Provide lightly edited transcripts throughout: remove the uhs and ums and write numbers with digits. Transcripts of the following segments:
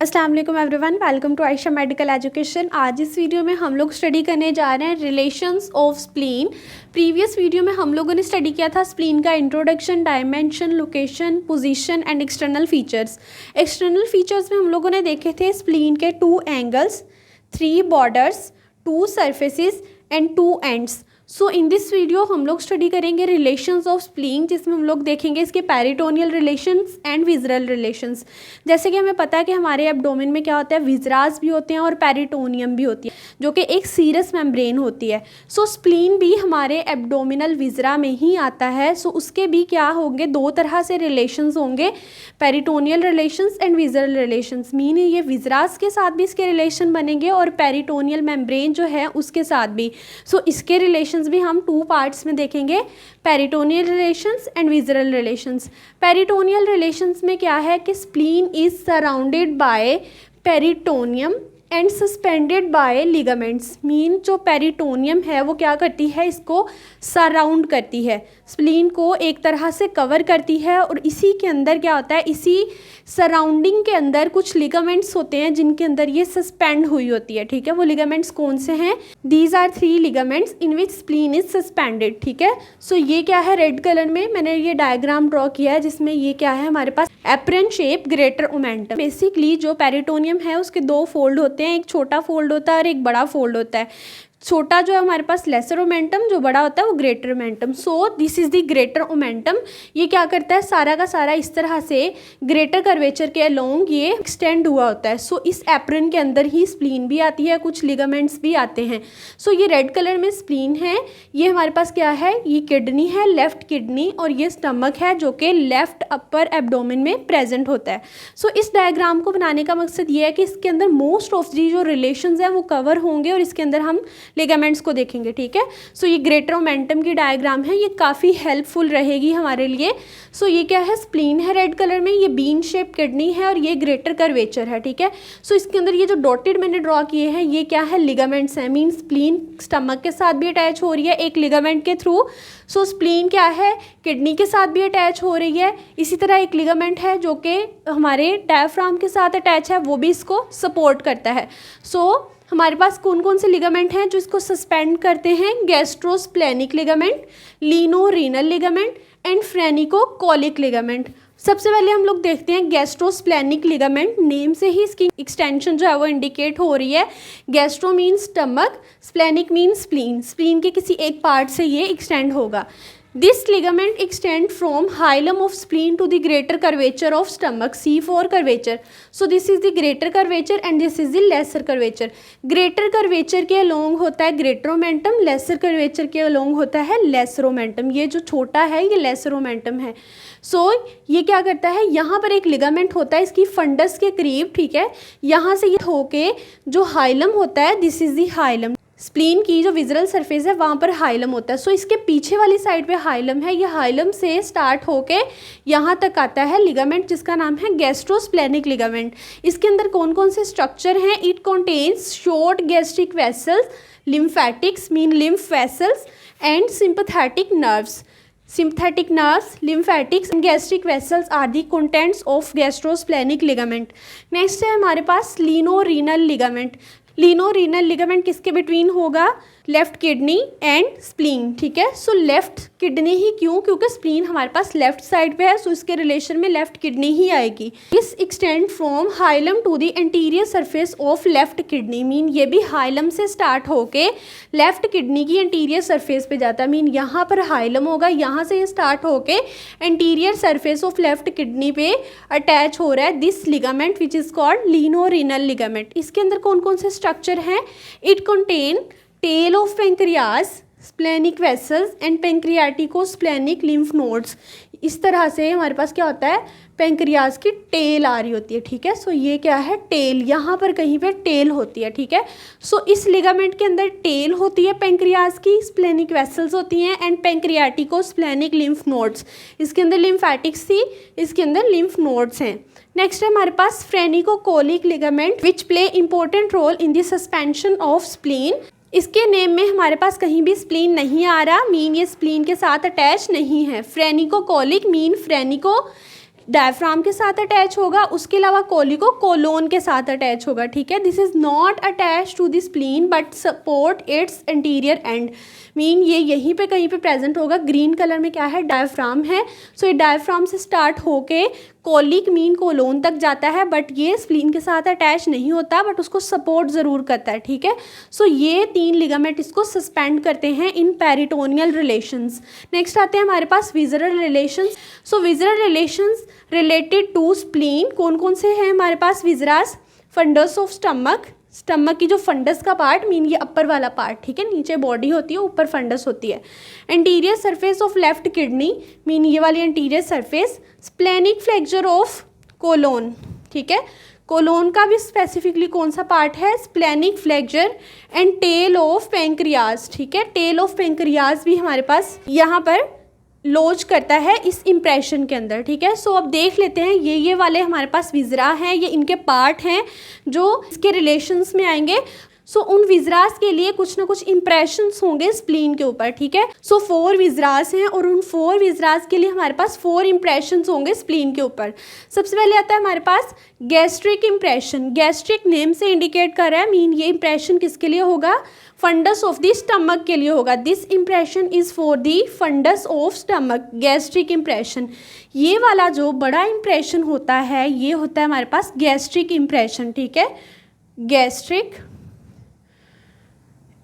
अस्सलाम वालेकुम everyone, welcome to Ayesha medical education. आज इस वीडियो में हम लोग स्टडी करने जा रहे हैं relations of spleen. Previous video में हम लोगों ने स्टडी किया था स्प्लीन का introduction, dimension, location, position and external features. External features में हम लोगों ने देखे थे स्प्लीन के 2 angles, 3 borders, 2 surfaces and 2 ends. So in this video हम लोग स्टडी करेंगे रिलेशंस ऑफ स्प्लीन, जिसमें हम लोग देखेंगे इसके peritoneal relations and visceral relations. जैसे कि हमें पता है कि हमारे एब्डोमेन में क्या होता है, विजरास भी होते हैं और पेरिटोनियम भी होती है, जो कि एक सीरस मेम्ब्रेन होती है। सो स्प्लीन भी हमारे एब्डोमिनल विजरा में ही आता है। सो उसके भी क्या होंगे, 2 तरह से रिलेशंस होंगे, peritoneal relations and visceral relations. Mean ये विजरास के साथ भी इसके रिलेशन बनेंगे और पेरिटोनियल मेम्ब्रेन जो है उसके साथ भी। सो इसके रिलेशन भी हम 2 पार्ट्स में देखेंगे, peritoneal relations and visceral relations. Peritoneal relations में क्या है कि spleen is surrounded by peritoneum and suspended bye ligaments. Mean जो पेरिटोनियम है वो क्या करती है, इसको सराउंड करती है, स्प्लीन को एक तरह से कवर करती है। और इसी के अंदर क्या होता है, इसी सराउंडिंग के अंदर कुछ लिगामेंट्स होते हैं जिनके अंदर ये सस्पेंड हुई होती है। ठीक है, वो लिगामेंट्स कौन से हैं? These are 3 ligaments in which spleen is suspended. ठीक है, सो ये क्या है, रेड कलर में मैंने ये डायग्राम ड्रॉ किया है, जिसमें ये क्या है, हमारे पास apron shape greater omentum. Basically जो पेरिटोनियम है उसके 2 फोल्ड होते हैं, एक छोटा फोल्ड होता है और एक बड़ा फोल्ड होता है। छोटा जो है हमारे पास लेसर ओमेंटम, जो बड़ा होता है वो greater omentum. So this is the greater omentum. ये क्या करता है, सारा का सारा इस तरह से ग्रेटर कर्वेचर के अलोंग ये एक्सटेंड हुआ होता है। सो इस एप्रन के अंदर ही स्प्लीन भी आती है, कुछ लिगामेंट्स भी आते हैं। सो ये रेड कलर में स्प्लीन है, ये हमारे पास क्या है, ये किडनी है, लेफ्ट किडनी, और ये स्टमक है जो कि लेफ्ट अपर एब्डोमेन में प्रेजेंट होता है। सो इस डायग्राम को बनाने का मकसद ये है कि इसके अंदर मोस्ट ऑफ दी जो रिलेशंस हैं वो कवर होंगे और इसके अंदर हम लिगामेंट्स को देखेंगे। ठीक है, सो ये ग्रेटर ओमेंटम की डायग्राम है, ये काफ़ी हेल्पफुल रहेगी हमारे लिए। सो ये क्या है, स्प्लीन है रेड कलर में, ये बीन शेप किडनी है और ये ग्रेटर कर्वेचर है। ठीक है, सो इसके अंदर ये जो डॉटेड मैंने ड्रॉ किए हैं ये क्या है, लिगामेंट्स हैं। मीन स्प्लीन स्टमक के साथ भी अटैच हो रही है एक लिगामेंट के थ्रू। सो स्प्लीन क्या है, किडनी के साथ भी अटैच हो रही है। इसी तरह एक लिगामेंट है जो कि हमारे डायफ्राम के साथ अटैच है, वो भी इसको सपोर्ट करता है। सो हमारे पास कौन कौन से लिगामेंट हैं जो इसको सस्पेंड करते हैं, gastrosplenic ligament, लीनो-रीनल ligament and फ्रेनिको-कॉलिक ligament. सबसे पहले हम लोग देखते हैं गैस्ट्रोस्प्लेनिक लिगामेंट। नेम से ही इसकी एक्सटेंशन जो है वो इंडिकेट हो रही है। Gastro mean stomach, splenic mean spleen, spleen के किसी एक पार्ट से ये एक्सटेंड होगा। This ligament extend from hilum of spleen to the greater curvature of stomach, C4 curvature. So this is the greater curvature and this is the lesser curvature. Greater curvature के along होता है greater omentum, lesser curvature के along होता है lesser omentum। ये जो छोटा है ये lesser omentum है। So ये क्या करता है, यहाँ पर एक लिगामेंट होता है इसकी फंडस के करीब। ठीक है, यहाँ से ये होके जो हाइलम होता है, this is the hilum. Spleen की जो विजरल सरफेस है वहाँ पर हाइलम होता है। सो इसके पीछे वाली साइड पे हाइलम है, ये हाइलम से स्टार्ट होके यहाँ तक आता है लिगामेंट जिसका नाम है गैस्ट्रोस्प्लेनिक लिगामेंट। इसके अंदर कौन कौन से स्ट्रक्चर हैं, it contains short gastric vessels, lymphatics mean lymph vessels and sympathetic nerves. Sympathetic nerves, lymphatics and gastric vessels are the contents of gastrosplenic ligament. Next है हमारे पास लीनो-रीनल लिगामेंट। लीनो-रीनल लिगामेंट किसके बिटवीन होगा, लेफ्ट किडनी एंड स्प्लीन। ठीक है, so left kidney ही क्यों, क्योंकि spleen हमारे पास left side पे है, सो इसके रिलेशन में लेफ्ट किडनी ही आएगी। This extend from hilum to the anterior surface of left kidney. Mean ये भी हाइलम से स्टार्ट होके लेफ्ट किडनी की एंटीरियर सरफेस पे जाता है। मीन यहाँ पर हाइलम होगा, यहाँ से ये स्टार्ट होके anterior surface of left kidney पे अटैच हो रहा है this ligament which is called lienorenal ligament. इसके अंदर कौन कौन से स्ट्रक्चर हैं, it contain tail of pancreas, splenic vessels and pancreaticosplenic lymph nodes. इस तरह से हमारे पास क्या होता है, पेंक्रियास की टेल आ रही होती है। ठीक है, सो ये क्या है, टेल, यहाँ पर कहीं पे टेल होती है। ठीक है, सो इस लिगामेंट के अंदर टेल होती है पेंक्रियास की, स्प्लेनिक वेसल्स होती हैं एंड पेंक्रियाटिको-स्प्लेनिक लिम्फ नोड्स। इसके अंदर लिम्फेटिक्स थी, इसके अंदर लिम्फ नोड्स हैं। नेक्स्ट है हमारे पास phrenicocolic ligament which play important role in the suspension of spleen. इसके नेम में हमारे पास कहीं भी स्प्लीन नहीं आ रहा, मीन ये स्प्लीन के साथ अटैच नहीं है। फ्रेनिको-कॉलिक मीन फ्रेनिको डायफ्राम के साथ अटैच होगा, उसके अलावा कोलिको कोलोन के साथ अटैच होगा, ठीक है। This is not attach to the spleen but support its anterior end, mean ये यहीं पे कहीं पे प्रेजेंट होगा। ग्रीन कलर में क्या है, डायफ्राम है। सो ये डायफ्राम से स्टार्ट होके कोलिक मीन कोलोन तक जाता है, बट ये स्प्लीन के साथ अटैच नहीं होता, बट उसको सपोर्ट ज़रूर करता है, ठीक है। सो ये 3 लिगामेंट इसको सस्पेंड करते हैं इन पेरिटोनियल रिलेशंस। नेक्स्ट आते हैं हमारे पास visceral relations. So visceral relations related to spleen कौन कौन से हैं हमारे पास? Visceras, fundus of stomach, stomach की जो फंडस का पार्ट, मीन ये अपर वाला पार्ट, ठीक है, नीचे बॉडी होती है, ऊपर फंडस होती है। Anterior surface of left kidney, mean ये वाली anterior surface. Splenic flexure of colon, ठीक है, कोलोन का भी स्पेसिफिकली कौन सा पार्ट है? Splenic flexure. And tail of pancreas, ठीक है, टेल ऑफ पेंक्रियाज भी हमारे पास यहाँ पर लॉज करता है इस इम्प्रेशन के अंदर, ठीक है। सो अब देख लेते हैं ये वाले हमारे पास विज़रा हैं, ये इनके पार्ट हैं जो इसके रिलेशंस में आएंगे। सो उन विज़रास के लिए कुछ ना कुछ इंप्रेशंस होंगे स्प्लीन के ऊपर, ठीक है। सो 4 विज़रास हैं और उन 4 विज़रास के लिए हमारे पास 4 इंप्रेशंस होंगे स्प्लीन के ऊपर। सबसे पहले आता है हमारे पास गैस्ट्रिक इंप्रेशन। गैस्ट्रिक नेम से इंडिकेट कर रहा है, मीन ये इंप्रेशन किसके लिए होगा? फंडस ऑफ द स्टमक के लिए होगा। This impression is for the fundus of stomach, gastric impression. ये वाला जो बड़ा इंप्रेशन होता है ये होता है हमारे पास गैस्ट्रिक इंप्रेशन, ठीक है, गैस्ट्रिक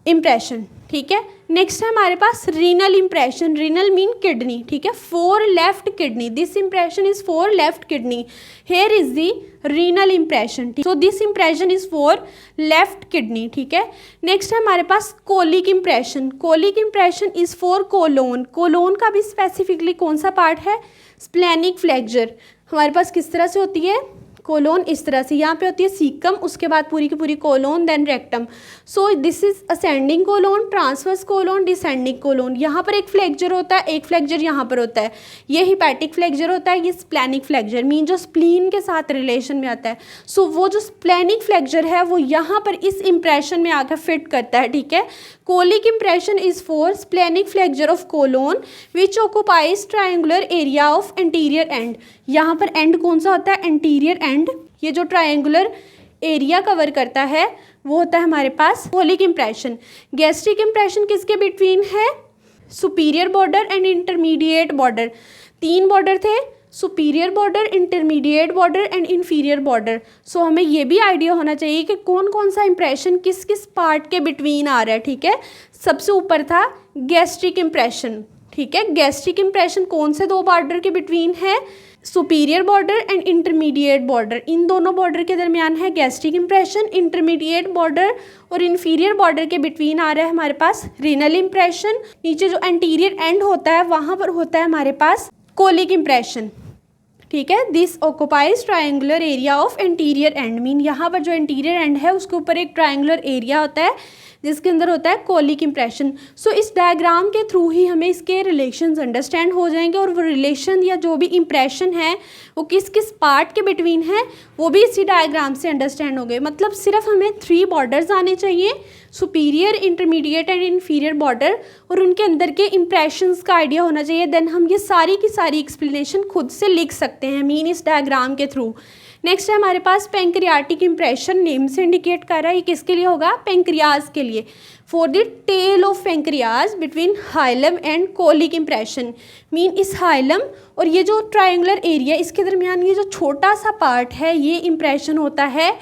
इंप्रेशन, ठीक है। नेक्स्ट है हमारे पास renal impression. Renal mean kidney, ठीक है, for left kidney. This impression is for left kidney. Here is the renal impression, so this impression is for left kidney, ठीक है। नेक्स्ट है हमारे पास colic impression. Colic impression is for colon. Colon का भी specifically कौन सा part है? Splenic flexure. हमारे पास किस तरह से होती है कोलोन? इस तरह से, यहाँ पे होती है सीकम, उसके बाद पूरी की पूरी colon, then rectum. So this is ascending colon, transverse colon, descending colon. यहाँ पर एक फ्लेक्चर होता है, एक फ्लेक्चर यहाँ पर होता है, ये हिपैटिक फ्लेक्चर होता है, ये स्प्लेनिक फ्लेक्चर, मीन जो स्प्लीन के साथ रिलेशन में आता है। सो वो जो स्प्लेनिक फ्लेक्चर है वो यहाँ पर इस इंप्रेशन में आकर फिट करता है, ठीक है। Colic impression is for splenic flexure of colon which occupies triangular area of anterior end. यहाँ पर एंड कौन सा होता है? Anterior end. ये जो ट्रायंगुलर एरिया कवर करता है वो होता है हमारे पास कोलिक इंप्रेशन। गैस्ट्रिक इंप्रेशन किसके बिटवीन है? Superior border and intermediate border. 3 border थे, superior border, intermediate border and inferior border. So हमें ये भी आइडिया होना चाहिए कि कौन कौन सा इंप्रेशन किस किस पार्ट के बिटवीन आ रहा है, ठीक है। सबसे ऊपर था गैस्ट्रिक इंप्रेशन, ठीक है। गैस्ट्रिक इंप्रेशन कौन से 2 बॉर्डर के बिटवीन है? Superior border and intermediate border. इन दोनों बॉर्डर के दरमियान है गैस्ट्रिक इंप्रेशन। इंटरमीडिएट बॉर्डर और इन्फीरियर बॉर्डर के बिटवीन आ रहा है हमारे पास रीनल इंप्रेशन। नीचे जो एंटीरियर एंड होता है वहाँ पर होता है हमारे पास कोलिक इंप्रेशन, ठीक है। This occupies triangular area of anterior end, mean यहाँ पर जो एंटीरियर एंड है उसके ऊपर एक ट्रायंगुलर एरिया होता है जिसके अंदर होता है कोलिक इंप्रेशन। सो इस डायग्राम के थ्रू ही हमें इसके रिलेशंस अंडरस्टैंड हो जाएंगे और वो रिलेशन या जो भी इंप्रेशन है वो किस किस पार्ट के बिटवीन है वो भी इसी डायग्राम से अंडरस्टैंड हो गए। मतलब सिर्फ हमें 3 बॉर्डर्स आने चाहिए, superior, intermediate and inferior border, और उनके अंदर के इंप्रेशंस का आइडिया होना चाहिए। देन हम ये सारी की सारी एक्सप्लेनेशन खुद से लिख सकते हैं मीन इस डायग्राम के थ्रू। नेक्स्ट है हमारे पास पेंक्रियाटिक इंप्रेशन। नेम से इंडिकेट कर रहा है ये किसके लिए होगा? पेंक्रियाज के लिए। For the tail of pancreas between hilum and colic impression, mean इस हाइलम और ये जो ट्रायंगुलर एरिया इसके दरमियान ये जो छोटा सा पार्ट है ये इंप्रेशन होता है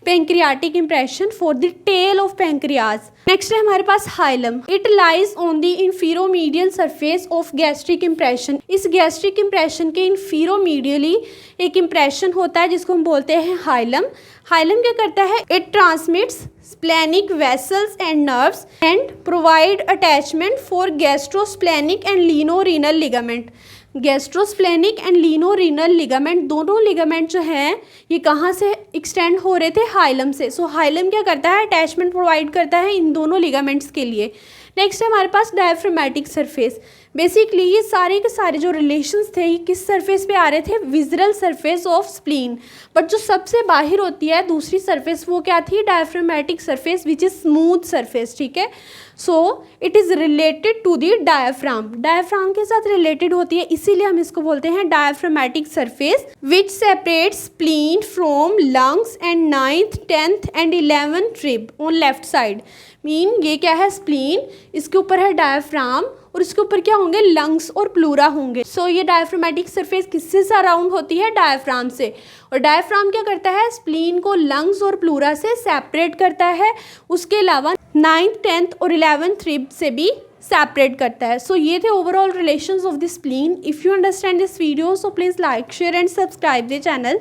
pancreatic impression for the tail of pancreas. Next है हमारे पास hilum. It lies on the inferomedial surface of gastric impression. इस गैस्ट्रिक इंप्रेशन के इंफीरोमीडियली एक इंप्रेशन होता है जिसको हम बोलते हैं हाइलम। हाइलम क्या करता है? It transmits splenic vessels and nerves and provide attachment for gastrosplenic and lienorenal ligament. Gastrosplenic and lienorenal ligament, दोनों लिगामेंट जो हैं ये कहाँ से एक्सटेंड हो रहे थे? हाइलम से। सो हाइलम क्या करता है? अटैचमेंट प्रोवाइड करता है इन दोनों लिगामेंट्स के लिए। नेक्स्ट है हमारे पास डायफ्रामेटिक सरफेस। बेसिकली ये सारे के सारे जो रिलेशंस थे ये किस सरफेस पे आ रहे थे, visceral surface of spleen. But जो सबसे बाहर होती है दूसरी सरफेस वो क्या थी, diaphragmatic surface which is smooth surface, ठीक है। So it is related to the diaphragm, diaphragm के साथ रिलेटेड होती है, इसीलिए हम इसको बोलते हैं diaphragmatic surface which separates spleen from lungs and 9th 10th and 11th rib on left side. Mean ये क्या है, स्प्लीन, इसके ऊपर है डायफ्राम और इसके ऊपर क्या होंगे, लंग्स और प्लूरा होंगे। सो ये डायफ्रामेटिक सरफेस किससे सराउंड होती है, डायफ्राम से। और डायफ्राम क्या करता है, स्प्लीन को लंग्स और प्लूरा से सेपरेट करता है, उसके अलावा 9th 10th और 11th रिब से भी सेपरेट करता है। सो ये थे overall relations of the spleen. If you understand this video so please like share and subscribe the channel.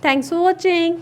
Thanks for watching.